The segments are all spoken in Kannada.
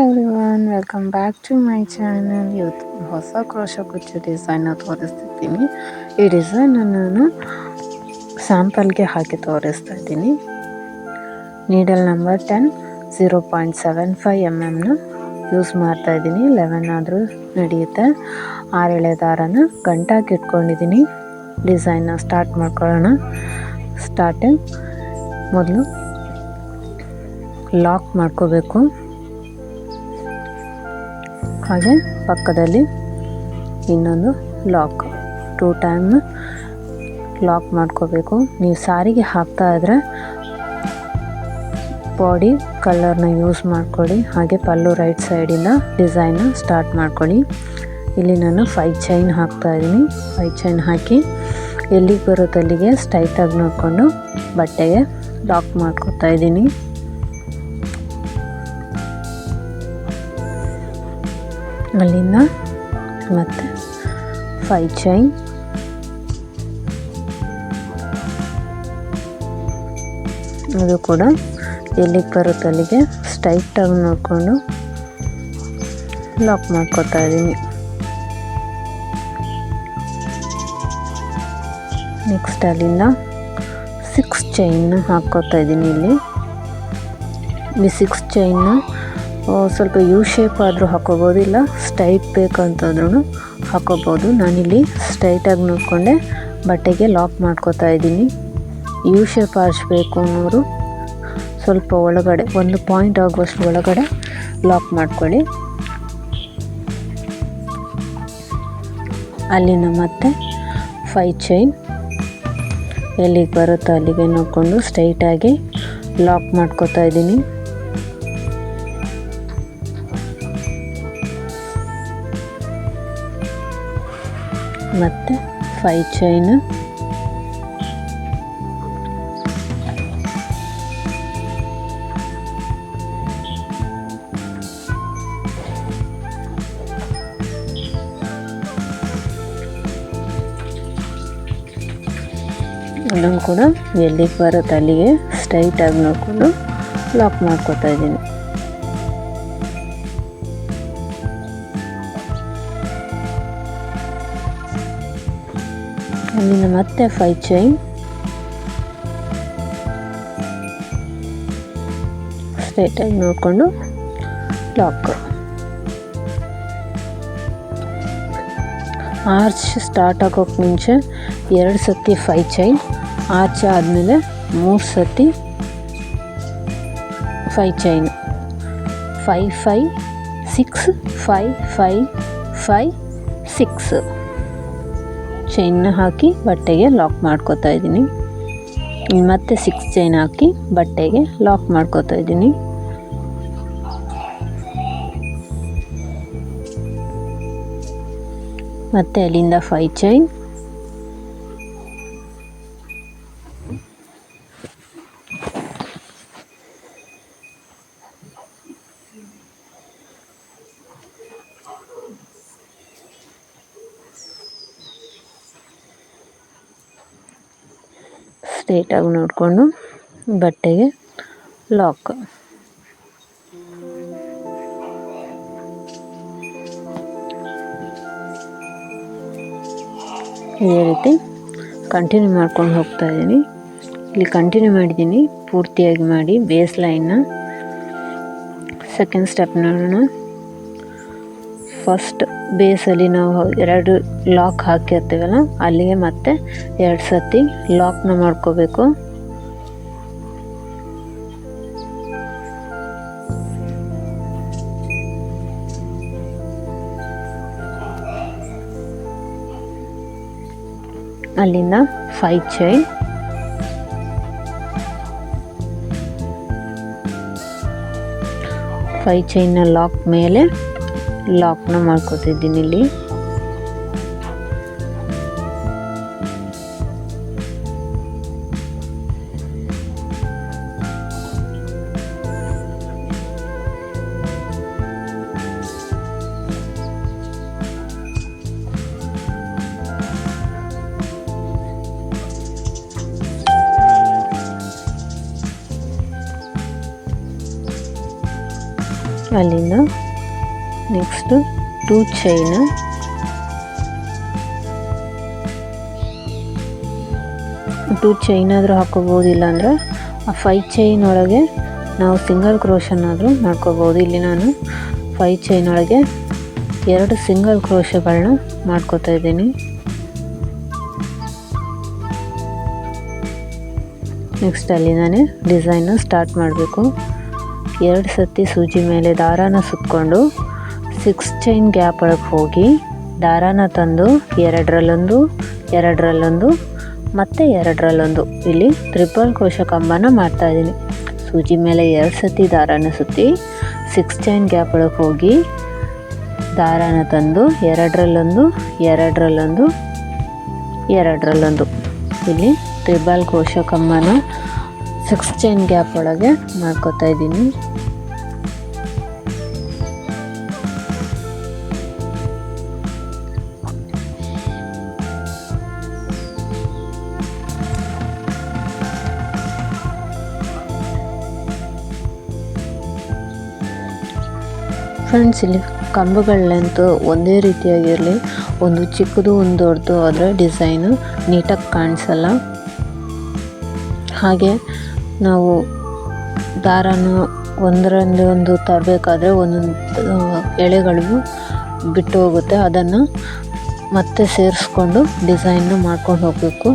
Everyone, welcome back to my channel. ಇವತ್ತು ಹೊಸ ಕ್ರೋಶೋ ಕುಚ್ಚು ಡಿಸೈನ್ನ ತೋರಿಸ್ತಿದ್ದೀನಿ. ಈ ಡಿಸೈನ್ನ ನಾನು ಸ್ಯಾಂಪಲ್ಗೆ ಹಾಕಿ ತೋರಿಸ್ತಾ ಇದ್ದೀನಿ. ನೀಡಲ್ ನಂಬರ್ 10 0.75 mm ಯೂಸ್ ಮಾಡ್ತಾ ಇದ್ದೀನಿ. 11 ಆದರೂ ನಡೆಯುತ್ತೆ. 6 ಎಳೆ ದಾರನ ಗಂಟಾಗಿ ಇಟ್ಕೊಂಡಿದ್ದೀನಿ. ಡಿಸೈನ್ನ ಸ್ಟಾರ್ಟ್ ಮಾಡ್ಕೊಳ್ಳೋಣ. ಸ್ಟಾರ್ಟಿಂಗ್ ಮೊದಲು ಲಾಕ್ ಮಾಡ್ಕೋಬೇಕು. ಹಾಗೆ ಪಕ್ಕದಲ್ಲಿ ಇನ್ನೊಂದು ಲಾಕ್ 2 ಟೈಮ್ ಲಾಕ್ ಮಾಡ್ಕೋಬೇಕು. ನೀವು ಸಾರಿಗೆ ಹಾಕ್ತಾ ಇದ್ರೆ ಬಾಡಿ ಕಲರ್ನ ಯೂಸ್ ಮಾಡ್ಕೊಳ್ಳಿ. ಹಾಗೆ ಪಲ್ಲು ರೈಟ್ ಸೈಡಿಂದ ಡಿಸೈನ್ನ ಸ್ಟಾರ್ಟ್ ಮಾಡ್ಕೊಳ್ಳಿ. ಇಲ್ಲಿ ನಾನು 5 ಚೈನ್ ಹಾಕ್ತಾ ಇದ್ದೀನಿ. 5 ಚೈನ್ ಹಾಕಿ ಎಲ್ಲಿಗೆ ಬರುತ್ತೆ ಅಲ್ಲಿಗೆ ಸ್ಟ್ರೈಟಾಗಿ ನೋಡಿಕೊಂಡು ಬಟ್ಟೆಗೆ ಲಾಕ್ ಮಾಡ್ಕೊತಾ ಇದ್ದೀನಿ. ಅಲ್ಲಿಂದ ಮತ್ತೆ 5 ಚೈನ್, ಅದು ಕೂಡ ಎಲ್ಲಿಗೆ ಬರುತ್ತೆ ಅಲ್ಲಿಗೆ ಸ್ಟ್ರೈಟಾಗಿ ನೋಡಿಕೊಂಡು ಲಾಕ್ ಮಾಡ್ಕೊತಾ ಇದ್ದೀನಿ. ನೆಕ್ಸ್ಟ್ ಅಲ್ಲಿಂದ 6 ಚೈನ್ ಹಾಕ್ಕೋತಾ ಇದ್ದೀನಿ. ಇಲ್ಲಿ ಈ 6 ಚೈನ್ನ ಸ್ವಲ್ಪ ಯು ಶೇಪ್ ಆದರೂ ಹಾಕೋಬೋದು, ಇಲ್ಲ ಸ್ಟ್ರೈಟ್ ಬೇಕಂತಂದ್ರೂ ಹಾಕೋಬೋದು. ನಾನಿಲ್ಲಿ ಸ್ಟ್ರೈಟಾಗಿ ನೋಡಿಕೊಂಡೆ ಬಟ್ಟೆಗೆ ಲಾಕ್ ಮಾಡ್ಕೋತಾ ಇದ್ದೀನಿ. ಯು ಶೇಪ್ ಆರಿಸ್ಬೇಕು ಅನ್ನೋರು ಸ್ವಲ್ಪ ಒಳಗಡೆ 1 ಪಾಯಿಂಟ್ ಆಗುವಷ್ಟು ಒಳಗಡೆ ಲಾಕ್ ಮಾಡ್ಕೊಳ್ಳಿ. ಅಲ್ಲಿನ ಮತ್ತೆ 5 ಚೈನ್ ಎಲ್ಲಿಗೆ ಬರುತ್ತೋ ಅಲ್ಲಿಗೆ ನೋಡಿಕೊಂಡು ಸ್ಟ್ರೈಟಾಗಿ ಲಾಕ್ ಮಾಡ್ಕೋತಾ ಇದ್ದೀನಿ. ಮತ್ತು 5 ಚೈನ್, ಅದನ್ನು ಕೂಡ ಎಲ್ಲಿಗೆ ಬರುತ್ತೆ ಅಲ್ಲಿಗೆ ಸ್ಟ್ರೈಟಾಗಿ ನೋಡಿಕೊಂಡು ಲಾಕ್ ಮಾಡ್ಕೋತಾ ಇದ್ದೀನಿ. ಅಲ್ಲಿಂದ ಮತ್ತೆ 5 ಚೈನ್ ಸ್ಟ್ರೈಟಾಗಿ ನೋಡಿಕೊಂಡು ಲಾಕ್. ಆರ್ಚ್ ಸ್ಟಾರ್ಟ್ ಆಗೋಕ್ಕೆ ಮುಂಚೆ 2 ಸತಿ 5 ಚೈನ್, ಆರ್ಚ್ ಆದಮೇಲೆ 3 ಸತಿ 5 ಚೈನ್, 5 5 6 5 5 5 6 ಚೈನ್ನ ಹಾಕಿ ಬಟ್ಟೆಗೆ ಲಾಕ್ ಮಾಡ್ಕೋತಾ ಇದ್ದೀನಿ. ಮತ್ತೆ 6 ಚೈನ್ ಹಾಕಿ ಬಟ್ಟೆಗೆ ಲಾಕ್ ಮಾಡ್ಕೋತಾ ಇದ್ದೀನಿ. ಮತ್ತೆ ಅಲ್ಲಿಂದ 5 ಚೈನ್, ಸ್ಟ್ರೈಟಾಗಿ ನೋಡಿಕೊಂಡು ಬಟ್ಟೆಗೆ ಲಾಕ್. ಇದೇ ರೀತಿ ಕಂಟಿನ್ಯೂ ಮಾಡ್ಕೊಂಡು ಹೋಗ್ತಾ ಇದ್ದೀನಿ. ಇಲ್ಲಿ ಕಂಟಿನ್ಯೂ ಮಾಡಿದ್ದೀನಿ, ಪೂರ್ತಿಯಾಗಿ ಮಾಡಿ ಬೇಸ್ ಲೈನ್ನ. ಸೆಕೆಂಡ್ ಸ್ಟೆಪ್ ನೋಡೋಣ. ಫಸ್ಟ್ ಬೇಸಲ್ಲಿ ನಾವು 2 ಲಾಕ್ ಹಾಕಿರ್ತೀವಲ್ಲ ಅಲ್ಲಿಗೆ ಮತ್ತೆ 2 ಸತಿ ಲಾಕ್ನ ಮಾಡ್ಕೋಬೇಕು. ಅಲ್ಲಿಂದ 5 ಚೈನ್, 5 ಚೈನ್ನ ಲಾಕ್ ಮೇಲೆ ಲಾಕ್ನ ಮಾಡ್ಕೊತಿದ್ದೀನಿ. ಇಲ್ಲಿ ಅಲ್ಲಿಂದ ನೆಕ್ಸ್ಟ್ 2 ಚೈನ್, 2 ಚೈನ್ ಆದರೂ ಹಾಕೋಬೋದು, ಇಲ್ಲಾಂದರೆ ಆ 5 ಚೈನ್ ಒಳಗೆ ನಾವು ಸಿಂಗಲ್ ಕ್ರೋಶನ್ ಆದರೂ ಮಾಡ್ಕೋಬೋದು. ಇಲ್ಲಿ ನಾನು 5 ಚೈನ್ ಒಳಗೆ 2 ಸಿಂಗಲ್ ಕ್ರೋಶಗಳನ್ನ ಮಾಡ್ಕೋತಾ ಇದ್ದೀನಿ. ನೆಕ್ಸ್ಟ್ ಅಲ್ಲಿ ನಾನು ಡಿಸೈನ್ನ ಸ್ಟಾರ್ಟ್ ಮಾಡಬೇಕು. 2 ಸತಿ ಸೂಜಿ ಮೇಲೆ ದಾರಾನ ಸುತ್ತಕೊಂಡು 6 ಚೈನ್ ಗ್ಯಾಪ್ ಒಳಗೆ ಹೋಗಿ ದಾರಾನ ತಂದು 2ರಲ್ಲೊಂದು, 2ರಲ್ಲೊಂದು ಮತ್ತು 2ರಲ್ಲೊಂದು ಇಲ್ಲಿ ಟ್ರಿಪಲ್ ಕ್ರೋಶ ಕಂಬನ ಮಾಡ್ತಾಯಿದ್ದೀನಿ. ಸೂಜಿ ಮೇಲೆ 2 ಸತಿ ದಾರಾನ ಸುತ್ತಿ 6 ಚೈನ್ ಗ್ಯಾಪ್ ಒಳಗೆ ಹೋಗಿ ದಾರಾನ ತಂದು 2ರಲ್ಲೊಂದು, 2ರಲ್ಲೊಂದು, 2ರಲ್ಲೊಂದು ಇಲ್ಲಿ ಟ್ರಿಬಲ್ ಕ್ರೋಶ ಕಂಬನ 6 ಚೈನ್ ಗ್ಯಾಪ್ ಒಳಗೆ ಮಾಡ್ಕೋತಾ ಇದ್ದೀನಿ. ಫ್ರೆಂಡ್ಸ್, ಇಲ್ಲಿ ಕಂಬಗಳ ಲೆಂತ್ ಒಂದೇ ರೀತಿಯಾಗಿರಲಿ, ಒಂದು ಚಿಕ್ಕದು ಒಂದು ದೊಡ್ಡದು ಆದರೆ ಡಿಸೈನು ನೀಟಾಗಿ ಕಾಣಿಸಲ್ಲ. ಹಾಗೆ ನಾವು ದಾರಾನ ಒಂದರಲ್ಲಿ ಒಂದು ತರಬೇಕಾದ್ರೆ ಒಂದೊಂದು ಎಳೆಗಳು ಬಿಟ್ಟು ಹೋಗುತ್ತೆ, ಅದನ್ನು ಮತ್ತೆ ಸೇರಿಸ್ಕೊಂಡು ಡಿಸೈನ್ನ ಮಾಡ್ಕೊಂಡು ಹೋಗಬೇಕು.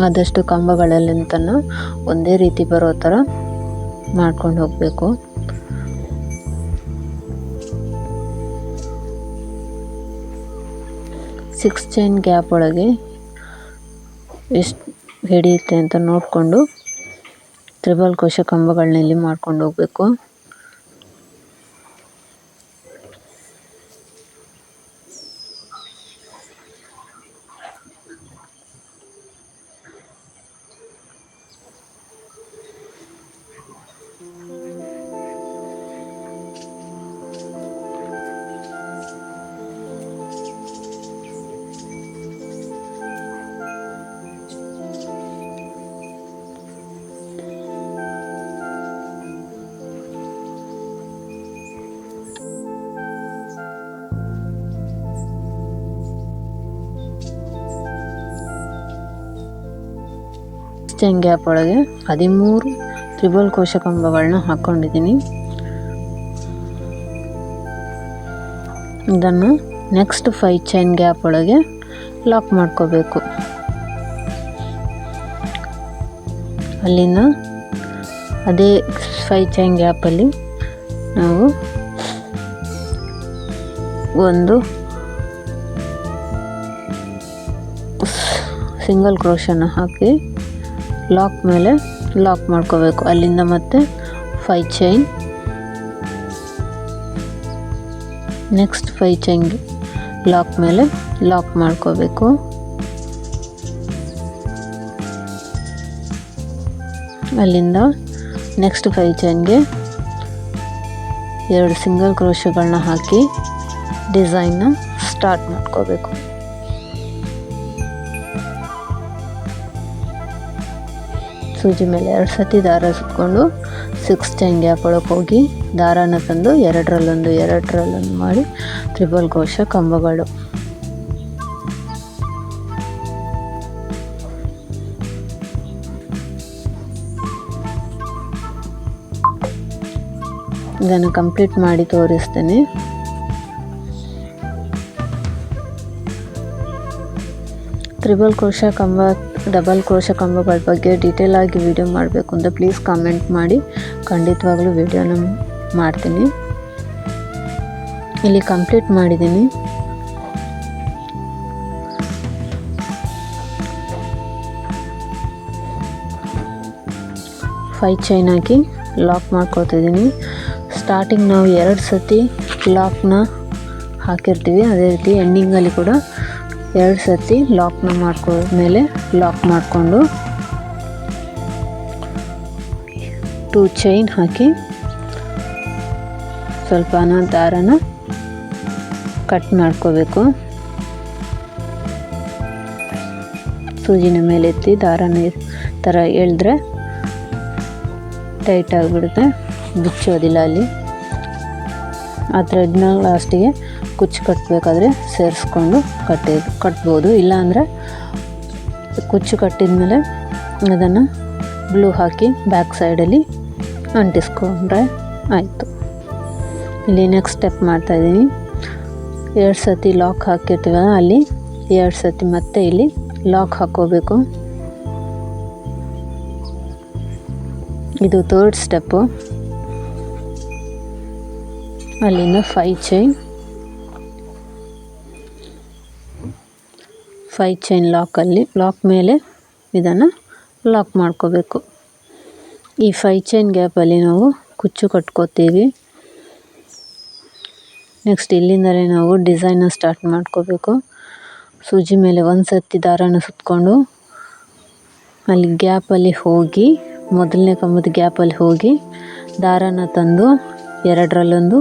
ಆದಷ್ಟು ಕಂಬಗಳಲ್ಲಿಂತನ ಒಂದೇ ರೀತಿ ಬರೋ ಥರ ಮಾಡ್ಕೊಂಡು ಹೋಗಬೇಕು. ಸಿಕ್ಸ್ ಚೈನ್ ಗ್ಯಾಪ್ ಒಳಗೆ ಎಷ್ಟು ಹಿಡಿಯುತ್ತೆ ಅಂತ ನೋಡಿಕೊಂಡು ಟ್ರಿಬಲ್ ಕ್ರೋಶೆ ಕಂಬಗಳನ್ನ ಇಲ್ಲಿ ಮಾಡ್ಕೊಂಡು ಹೋಗಬೇಕು. ಚೈನ್ ಗ್ಯಾಪ್ ಒಳಗೆ 13 ಟ್ರಿಬಲ್ ಕ್ರೋಶೆ ಕಂಬಗಳನ್ನ ಹಾಕ್ಕೊಂಡಿದ್ದೀನಿ. ಇದನ್ನು ನೆಕ್ಸ್ಟ್ 5 ಚೈನ್ ಗ್ಯಾಪ್ ಒಳಗೆ ಲಾಕ್ ಮಾಡ್ಕೋಬೇಕು. ಅಲ್ಲಿಂದ ಅದೇ 5 ಚೈನ್ ಗ್ಯಾಪಲ್ಲಿ ನಾವು ಒಂದು ಸಿಂಗಲ್ ಕ್ರೋಶನ ಹಾಕಿ ಲಾಕ್ ಮೇಲೆ ಲಾಕ್ ಮಾಡ್ಕೋಬೇಕು. ಅಲ್ಲಿಂದ ಮತ್ತೆ 5 ಚೈನ್, ನೆಕ್ಸ್ಟ್ 5 ಚೈನ್ ಲಾಕ್ ಮೇಲೆ ಲಾಕ್ ಮಾಡ್ಕೋಬೇಕು. ಅಲ್ಲಿಂದ ನೆಕ್ಸ್ಟ್ 5 ಚೈನ್ಗೆ 2 ಸಿಂಗಲ್ ಕ್ರೋಶಗಳನ್ನ ಹಾಕಿ ಡಿಸೈನ್ನ ಸ್ಟಾರ್ಟ್ ಮಾಡ್ಕೋಬೇಕು. ಸೂಜಿ ಮೇಲೆ 2 ಸತಿ ದಾರ ಸುತ್ತಕೊಂಡು 6 ಚೈನ್ ಗ್ಯಾಪ್ ಒಳಗೆ ಹೋಗಿ ದಾರಾನ ತಂದು 2ರಲ್ಲೊಂದು 2ರಲ್ಲೊಂದು ಮಾಡಿ ಟ್ರಿಬಲ್ ಕ್ರೋಶೆ ಕಂಬಗಳು. ಇದನ್ನು ಕಂಪ್ಲೀಟ್ ಮಾಡಿ ತೋರಿಸ್ತೇನೆ. ಟ್ರಿಬಲ್ ಕ್ರೋಶೆ ಕಂಬ, ಡಬಲ್ ಕ್ರೋಶೆ ಕಂಬಗಳ ಬಗ್ಗೆ ಡೀಟೇಲ್ ಆಗಿ ವಿಡಿಯೋ ಮಾಡಬೇಕು ಅಂತ ಪ್ಲೀಸ್ ಕಾಮೆಂಟ್ ಮಾಡಿ, ಖಂಡಿತವಾಗ್ಲೂ ವಿಡಿಯೋನ ಮಾಡ್ತೀನಿ. ಇಲ್ಲಿ ಕಂಪ್ಲೀಟ್ ಮಾಡಿದ್ದೀನಿ. ಫೈವ್ ಚೈನ್ ಹಾಕಿ ಲಾಕ್ ಮಾಡ್ಕೊತಿದ್ದೀನಿ. ಸ್ಟಾರ್ಟಿಂಗ್ ನಾವು 2 ಸತಿ ಲಾಕ್ನ ಹಾಕಿರ್ತೀವಿ, ಅದೇ ರೀತಿ ಎಂಡಿಂಗಲ್ಲಿ ಕೂಡ 2 ಸತಿ ಲಾಕ್ನ ಮಾಡ್ಕೊಂಡ್ಮೇಲೆ ಲಾಕ್ ಮಾಡಿಕೊಂಡು 2 ಚೈನ್ ಹಾಕಿ ಸ್ವಲ್ಪ ದಾರನ ಕಟ್ ಮಾಡ್ಕೋಬೇಕು. ಸೂಜಿನ ಮೇಲೆ ಎತ್ತಿ ದಾರನ ಥರ ಎಳೆದ್ರೆ ಟೈಟ್ ಆಗಿಬಿಡುತ್ತೆ, ಬಿಚ್ಚೋದಿಲ್ಲ ಅಲ್ಲಿ. ಆ ಥ್ರೆಡ್ನ ಲಾಸ್ಟಿಗೆ ಕುಚ್ಚು ಕಟ್ಟಬೇಕಾದ್ರೆ ಸೇರಿಸ್ಕೊಂಡು ಕಟ್ಬೋದು. ಇಲ್ಲಾಂದರೆ ಕುಚ್ಚು ಕಟ್ಟಿದ್ಮೇಲೆ ಅದನ್ನು ಗ್ಲೂ ಹಾಕಿ ಬ್ಯಾಕ್ ಸೈಡಲ್ಲಿ ಅಂಟಿಸ್ಕೊಂಡ್ರೆ ಆಯಿತು. ಇಲ್ಲಿ ನೆಕ್ಸ್ಟ್ ಸ್ಟೆಪ್ ಮಾಡ್ತಾಯಿದ್ದೀನಿ. 2 ಸತಿ ಲಾಕ್ ಹಾಕಿರ್ತೀವ, ಅಲ್ಲಿ 2 ಸತಿ ಮತ್ತೆ ಇಲ್ಲಿ ಲಾಕ್ ಹಾಕ್ಕೋಬೇಕು. ಇದು 3rd ಸ್ಟೆಪ್ಪು. ಅಲ್ಲಿಂದ 5 ಚೈನ್ ಲಾಕ್ ಮೇಲೆ ಇದನ್ನು ಲಾಕ್ ಮಾಡ್ಕೋಬೇಕು. ಈ 5 ಚೈನ್ ಗ್ಯಾಪಲ್ಲಿ ನಾವು ಕುಚ್ಚು ಕಟ್ಕೋತೀವಿ. ನೆಕ್ಸ್ಟ್ ಇಲ್ಲಿಂದಲೇ ನಾವು ಡಿಸೈನ್ನ ಸ್ಟಾರ್ಟ್ ಮಾಡ್ಕೋಬೇಕು. ಸೂಜಿ ಮೇಲೆ 1 ಸತಿ ದಾರನ ಸುತ್ತಕೊಂಡು ಅಲ್ಲಿ ಗ್ಯಾಪಲ್ಲಿ ಹೋಗಿ, ಮೊದಲನೇ ಕಂಬದ ಗ್ಯಾಪಲ್ಲಿ ಹೋಗಿ ದಾರನ ತಂದು 2ರಲ್ಲೊಂದು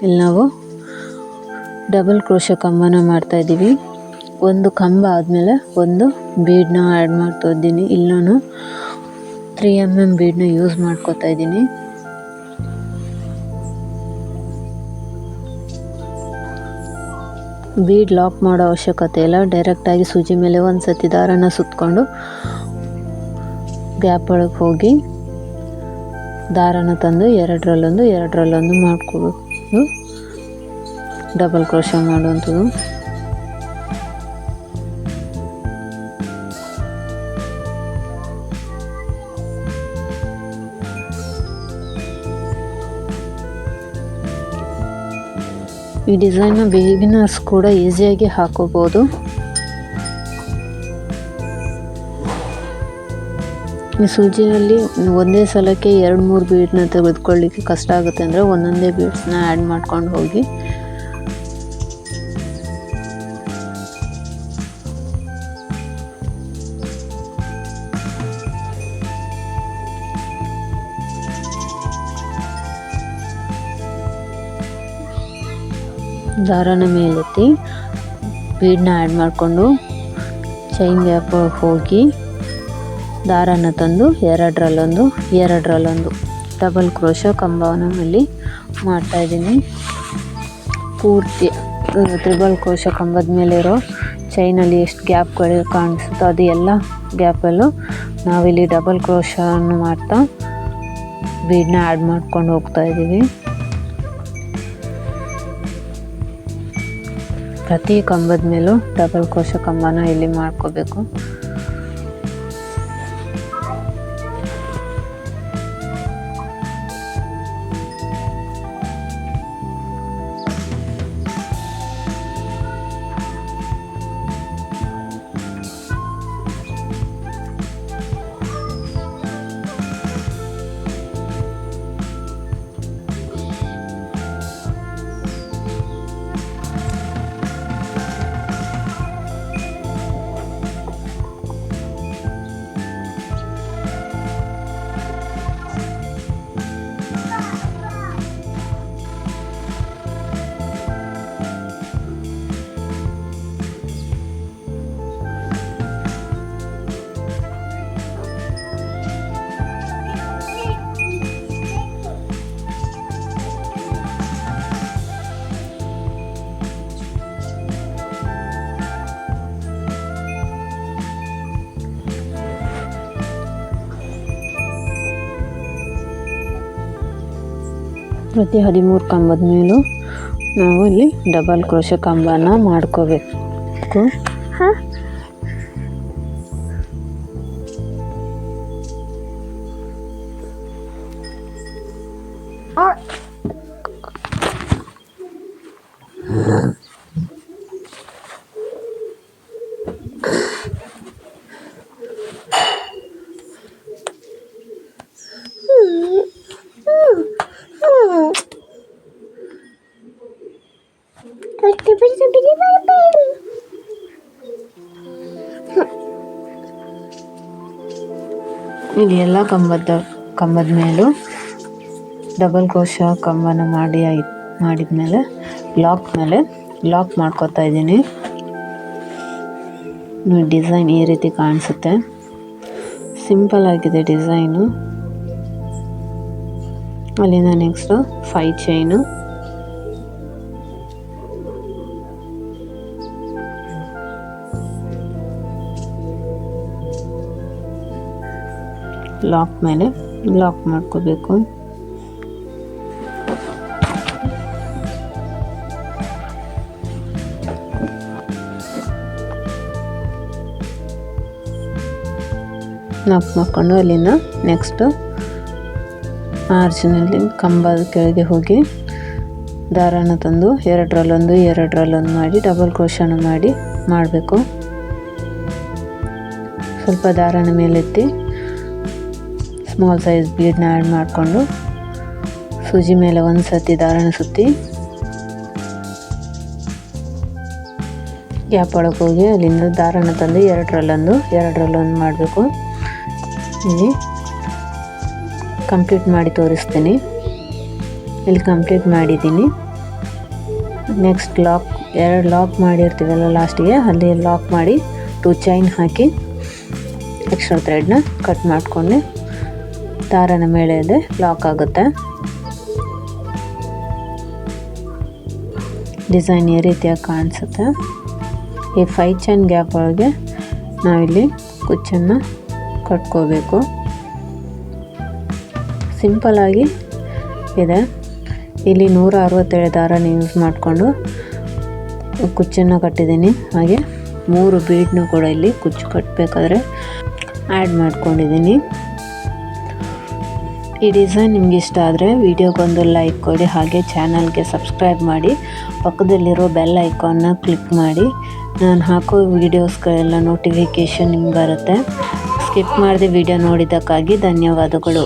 ಇಲ್ಲಿ ನಾವು ಡಬಲ್ ಕ್ರೋಶೆ ಕಂಬನ ಮಾಡ್ತಾಯಿದ್ದೀವಿ. 1 ಕಂಬ ಆದಮೇಲೆ 1 ಬೀಡನ್ನ ಆ್ಯಡ್ ಮಾಡ್ತಾ ಇದ್ದೀನಿ. ಇಲ್ಲಿ ನಾನು 3mm ಬೀಡನ್ನ ಯೂಸ್ ಮಾಡ್ಕೋತಾ ಇದ್ದೀನಿ. ಬೀಡ್ ಲಾಕ್ ಮಾಡೋ ಅವಶ್ಯಕತೆ ಇಲ್ಲ. ಡೈರೆಕ್ಟಾಗಿ ಸೂಜಿ ಮೇಲೆ 1 ಸತಿ ದಾರನ ಸುತ್ತಕೊಂಡು ಗ್ಯಾಪ್ ಒಳಗೆ ಹೋಗಿ ದಾರನ ತಂದು 2ರಲ್ಲೊಂದು ಮಾಡ್ಕೋಬೇಕು. ಡಬಲ್ ಕ್ರೋಶೆ ಮಾಡುವಂಥದ್ದು. ಈ ಡಿಸೈನ್ನ ಬಿಗಿನರ್ಸ್ ಕೂಡ ಈಸಿಯಾಗಿ ಹಾಕೋಬೋದು. ಈ ಸೂಜಿಯಲ್ಲಿ ಒಂದೇ ಸಲಕ್ಕೆ 2-3 ಬೀಡನ್ನ ತೆಗೆದುಕೊಳ್ಳಿಕ್ಕೆ ಕಷ್ಟ ಆಗುತ್ತೆ ಅಂದರೆ ಒಂದೊಂದೇ ಬೀಡ್ಸ್ನ ಆ್ಯಡ್ ಮಾಡ್ಕೊಂಡು ಹೋಗಿ. ದಾರನ ಮೇಲೆತ್ತಿ ಬೀಡನ್ನ ಆ್ಯಡ್ ಮಾಡಿಕೊಂಡು ಚೈನ್ ಗ್ಯಾಪ್ ಹೋಗಿ ದಾರನ ತಂದು 2ರಲ್ಲೊಂದು ಡಬಲ್ ಕ್ರೋಶೆ ಕಂಬವನ್ನು ಇಲ್ಲಿ ಮಾಡ್ತಾಯಿದ್ದೀನಿ. ಪೂರ್ತಿ ತ್ರಿಬಲ್ ಕ್ರೋಶೆ ಕಂಬದ ಮೇಲೆ ಇರೋ ಚೈನಲ್ಲಿ ಎಷ್ಟು ಗ್ಯಾಪ್ಗಳು ಕಾಣಿಸುತ್ತೋ ಅದು ಎಲ್ಲ ಗ್ಯಾಪಲ್ಲೂ ನಾವಿಲ್ಲಿ ಡಬಲ್ ಕ್ರೋಶವನ್ನು ಮಾಡ್ತಾ ಬೀಡನ್ನ ಆ್ಯಡ್ ಮಾಡ್ಕೊಂಡು ಹೋಗ್ತಾಯಿದ್ದೀವಿ. ಪ್ರತಿ ಕಂಬದ ಮೇಲೂ ಡಬಲ್ ಕ್ರೋಶೆ ಕಂಬನ ಇಲ್ಲಿ ಮಾಡ್ಕೋಬೇಕು. ಪ್ರತಿ 13 ಕಂಬದ ಮೇಲೂ ನಾವು ಇಲ್ಲಿ ಡಬಲ್ ಕ್ರೋಶೆ ಕಂಬನ ಮಾಡ್ಕೋಬೇಕು. ಇಲ್ಲಿ ಎಲ್ಲ ಕಂಬದ ಮೇಲೂ ಡಬಲ್ ಕ್ರೋಶೆ ಕಂಬನ ಮಾಡಿದ್ಮೇಲೆ ಲಾಕ್ ಮೇಲೆ ಲಾಕ್ ಮಾಡ್ಕೊತಾ ಇದ್ದೀನಿ. ಡಿಸೈನ್ ಈ ರೀತಿ ಕಾಣಿಸುತ್ತೆ. ಸಿಂಪಲ್ ಆಗಿದೆ ಡಿಸೈನು. ಅಲ್ಲಿಂದ ನೆಕ್ಸ್ಟು 5 ಚೈನು, ಲಾಕ್ ಮೇಲೆ ಲಾಕ್ ಮಾಡ್ಕೋಬೇಕು. ಲಾಕ್ ಮಾಡ್ಕೊಂಡು ಅಲ್ಲಿಂದ ನೆಕ್ಸ್ಟು ಆರ್ಚಿನಲ್ಲಿ ಕಂಬದ ಕೆಳಗೆ ಹೋಗಿ ದಾರನ ತಂದು ಎರಡರಲ್ಲೊಂದು ಮಾಡಿ ಡಬಲ್ ಕ್ರೋಶನ ಮಾಡಬೇಕು. ಸ್ವಲ್ಪ ದಾರನ ಮೇಲೆತ್ತಿ ಸ್ಮಾಲ್ ಸೈಜ್ ಬೀಡನ್ನ ಆ್ಯಡ್ ಮಾಡಿಕೊಂಡು ಸೂಜಿ ಮೇಲೆ ಒಂದು ಸತಿ ದಾರನ ಸುತ್ತಿ ಗ್ಯಾಪ್ ಒಳಗೆ ಹೋಗಿ ಅಲ್ಲಿಂದ ದಾರನ ತಂದು ಎರಡರಲ್ಲೊಂದು ಮಾಡಬೇಕು. ಇಲ್ಲಿ ಕಂಪ್ಲೀಟ್ ಮಾಡಿ ತೋರಿಸ್ತೀನಿ. ಇಲ್ಲಿ ಕಂಪ್ಲೀಟ್ ಮಾಡಿದ್ದೀನಿ. ನೆಕ್ಸ್ಟ್ ಎರಡು ಲಾಕ್ ಮಾಡಿರ್ತೀವಲ್ಲ ಲಾಸ್ಟಿಗೆ, ಅಲ್ಲಿ ಲಾಕ್ ಮಾಡಿ 2 ಚೈನ್ ಹಾಕಿ ಎಕ್ಸ್ಟ್ರಾ ಥ್ರೆಡ್ನ ಕಟ್ ಮಾಡಿಕೊಂಡು ದಾರನ ಮೇಲೆ ಲಾಕ್ ಆಗುತ್ತೆ. ಡಿಸೈನ್ ಈ ರೀತಿಯಾಗಿ ಕಾಣಿಸುತ್ತೆ. ಈ 5 ಚೈನ್ ಗ್ಯಾಪ್ ಒಳಗೆ ನಾವಿಲ್ಲಿ ಕುಚ್ಚನ್ನು ಕಟ್ಕೋಬೇಕು. ಸಿಂಪಲಾಗಿ ಇದೆ. ಇಲ್ಲಿ 167 ದಾರನ ಯೂಸ್ ಮಾಡಿಕೊಂಡು ಕುಚ್ಚನ್ನು ಕಟ್ಟಿದ್ದೀನಿ. ಹಾಗೆ 3 ಬೀಡನ್ನು ಕೂಡ ಇಲ್ಲಿ ಕುಚ್ಚು ಕಟ್ಟಬೇಕಾದ್ರೆ ಆ್ಯಡ್ ಮಾಡ್ಕೊಂಡಿದ್ದೀನಿ. ಈ ಡಿಸೈನ್ ನಿಮ್ಗೆ ಇಷ್ಟ ಆದರೆ ವಿಡಿಯೋಗೊಂದು ಲೈಕ್ ಕೊಡಿ. ಹಾಗೆ ಚಾನಲ್ಗೆ ಸಬ್ಸ್ಕ್ರೈಬ್ ಮಾಡಿ, ಪಕ್ಕದಲ್ಲಿರೋ ಬೆಲ್ ಐಕಾನ್ನ ಕ್ಲಿಕ್ ಮಾಡಿ. ನಾನು ಹಾಕೋ ವೀಡಿಯೋಸ್ಗಳೆಲ್ಲ ನೋಟಿಫಿಕೇಷನ್ ನಿಮ್ಗೆ ಬರುತ್ತೆ. ಸ್ಕಿಪ್ ಮಾಡದೆ ವಿಡಿಯೋ ನೋಡಿದ್ದಕ್ಕಾಗಿ ಧನ್ಯವಾದಗಳು.